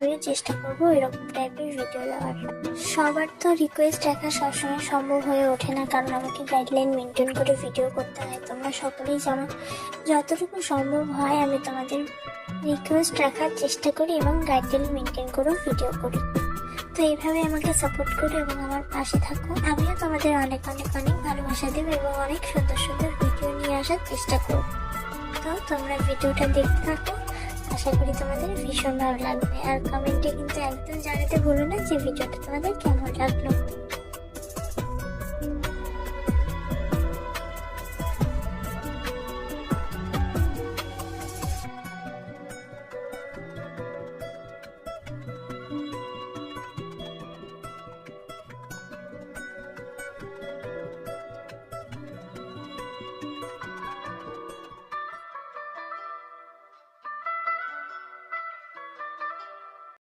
আমি চেষ্টা করবো এরকম টাইপের ভিডিও দেওয়ার। সবার তো রিকোয়েস্ট দেখা সবসময় সম্ভব হয়ে ওঠে না, কারণ আমাকে গাইডলাইন মেনটেন করে ভিডিও করতে হয়। তোমরা সকলেই জানো, যতটুকু সম্ভব হয় আমি তোমাদের রিকোয়েস্ট রাখার চেষ্টা করি এবং গাইডলাইন মেনটেন করেও ভিডিও করি। তো এইভাবে আমাকে সাপোর্ট করো এবং আমার পাশে থাকো। আমিও তোমাদের অনেক অনেক অনেক ভালোবাসা দেবো এবং অনেক সুন্দর সুন্দর ভিডিও নিয়ে আসার চেষ্টা করবো। তো তোমরা ভিডিওটা দেখতে থাকো, আশা করি তোমাদের ভীষণ ভালো লাগবে। আর কমেন্টে কিন্তু একদম জানাতে ভুলো না যে ভিডিওটা তোমাদের কেমন লাগলো।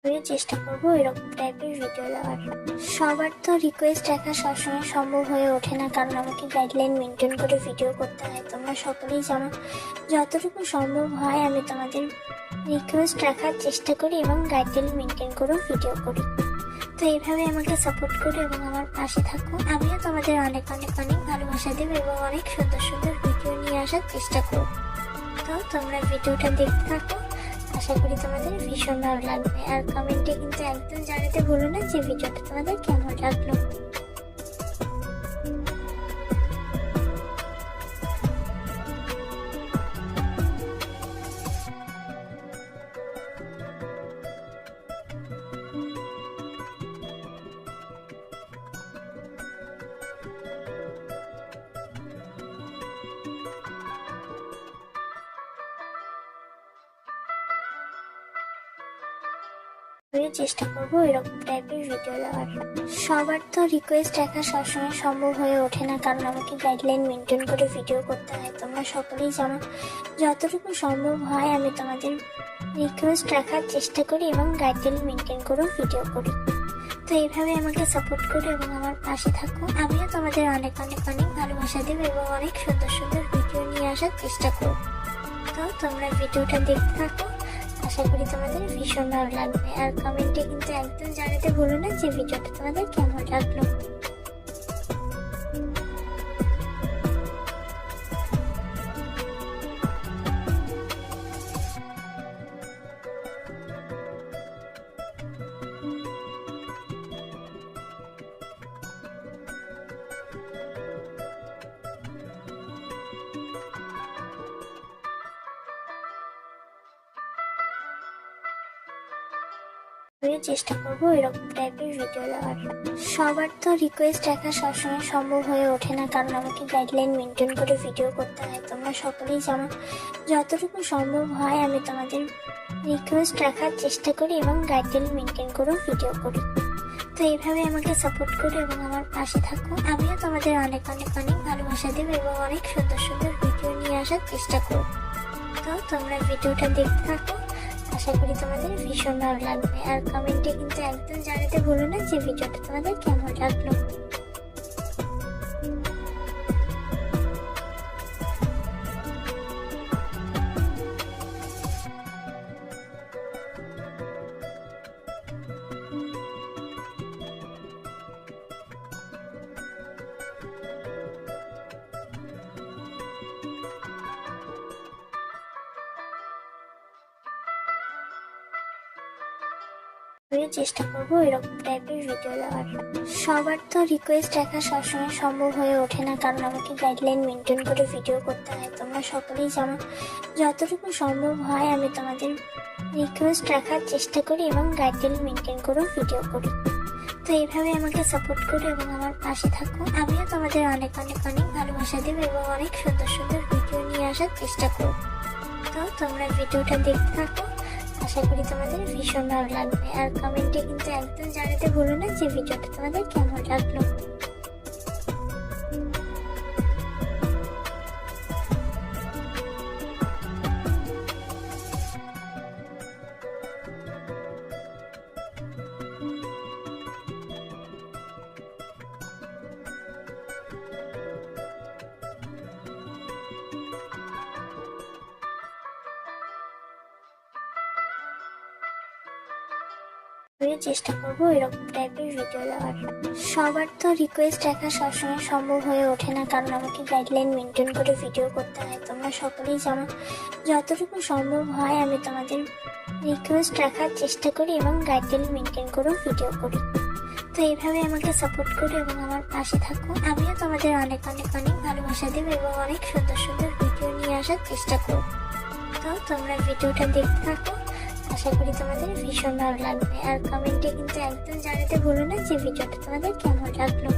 আমি চেষ্টা করবো এরকম টাইপের ভিডিও দেওয়ার। সবার তো রিকোয়েস্ট দেখা সবসময় সম্ভব হয়ে ওঠে না, কারণ আমাকে গাইডলাইন মেনটেন করে ভিডিও করতে হয়। তোমরা সকলেই জানো, যতটুকু সম্ভব হয় আমি তোমাদের রিকোয়েস্ট রাখার চেষ্টা করি এবং গাইডলাইন মেনটেন করেও ভিডিও করি। তো এইভাবে আমাকে সাপোর্ট করো এবং আমার পাশে থাকো। আমিও তোমাদের অনেক অনেক অনেক ভালোবাসা দেবো এবং অনেক সুন্দর সুন্দর ভিডিও নিয়ে আসার চেষ্টা করবো। তো তোমরা ভিডিওটা দেখতে থাকো, আশা করি তোমাদের ভীষণ ভালো লাগবে। আর কমেন্টে কিন্তু একদম জানাতে ভুলো না যে ভিডিওটা তোমাদের কেমন লাগলো। আমি চেষ্টা করবো এরকম টাইপের ভিডিও দেওয়ার। সবার তো রিকোয়েস্ট দেখা সবসময় সম্ভব হয়ে ওঠে না, কারণ আমাকে গাইডলাইন মেনটেন করে ভিডিও করতে হয়। তোমরা সকলেই জানো, যতটুকু সম্ভব হয় আমি তোমাদের রিকোয়েস্ট রাখার চেষ্টা করি এবং গাইডলাইন মেনটেন করেও ভিডিও করি। তো এইভাবে আমাকে সাপোর্ট করো এবং আমার পাশে থাকো। আমিও তোমাদের অনেক অনেক অনেক ভালোবাসা দেবো এবং অনেক সুন্দর সুন্দর ভিডিও নিয়ে আসার চেষ্টা করবো। তো তোমরা ভিডিওটা দেখতে থাকো, আশা করি তোমাদের ভীষণ ভালো লাগবে। আর কমেন্টে কিন্তু একদম জানাতে ভুলো না যে ভিডিওটা তোমাদের কেমন লাগলো। আমি চেষ্টা করবো এরকম টাইপের ভিডিও দেওয়ার। সবার তো রিকোয়েস্ট দেখা সবসময় সম্ভব হয়ে ওঠে না, কারণ আমাকে গাইডলাইন মেনটেন করে ভিডিও করতে হয়। তোমরা সকলেই জানো, যতটুকু সম্ভব হয় আমি তোমাদের রিকোয়েস্ট রাখার চেষ্টা করি এবং গাইডলাইন মেনটেন করেও ভিডিও করি। তো এইভাবে আমাকে সাপোর্ট করো এবং আমার পাশে থাকো। আমিও তোমাদের অনেক অনেক অনেক ভালোবাসা দেবো এবং অনেক সুন্দর সুন্দর ভিডিও নিয়ে আসার চেষ্টা করবো। তো তোমরা ভিডিওটা দেখতে থাকো, আশা করি তোমাদের ভীষণ ভালো লাগবে। আর কমেন্টে কিন্তু একদম জানাতে ভুলো না যে ভিডিওটা তোমাদের কেমন লাগলো। আমি চেষ্টা করবো এরকম টাইপের ভিডিও দেওয়ার। সবার তো রিকোয়েস্ট দেখা সবসময় সম্ভব হয়ে ওঠে না, কারণ আমাকে গাইডলাইন মেনটেন করে ভিডিও করতে হয়। তোমরা সকলেই জানো, যতটুকু সম্ভব হয় আমি তোমাদের রিকোয়েস্ট রাখার চেষ্টা করি এবং গাইডলাইন মেনটেন করেও ভিডিও করি। তো এইভাবে আমাকে সাপোর্ট করো এবং আমার পাশে থাকো। আমিও তোমাদের অনেক অনেক অনেক ভালোবাসা দেবো এবং অনেক সুন্দর সুন্দর ভিডিও নিয়ে আসার চেষ্টা করবো। তো তোমরা ভিডিওটা দেখতে থাকো, আশা করি তোমাদের ভীষণ ভালো লাগবে। আর কমেন্টে কিন্তু একদম জানাতে ভুলো না যে ভিডিওটা তোমাদের কেমন লাগলো। আমিও চেষ্টা করবো এরকম টাইপের ভিডিও দেওয়ার। সবার তো রিকোয়েস্ট দেখা সবসময় সম্ভব হয়ে ওঠে না, কারণ আমাকে গাইডলাইন মেনটেন করে ভিডিও করতে হয়। তোমরা সকলেই জানো, যতটুকু সম্ভব হয় আমি তোমাদের রিকোয়েস্ট রাখার চেষ্টা করি এবং গাইডলাইন মেনটেন করেও ভিডিও করি। তো এইভাবে আমাকে সাপোর্ট করো এবং আমার পাশে থাকো। আমিও তোমাদের অনেক অনেক অনেক ভালোবাসা দেবো এবং অনেক সুন্দর সুন্দর ভিডিও নিয়ে আসার চেষ্টা করো। তো তোমরা ভিডিওটা দেখতে থাকো, আশা করি তোমাদের ভীষণ ভালো লাগবে। আর কমেন্টে কিন্তু একদম জানাতে ভুলো না যে ভিডিওটা তোমাদের কেমন লাগলো।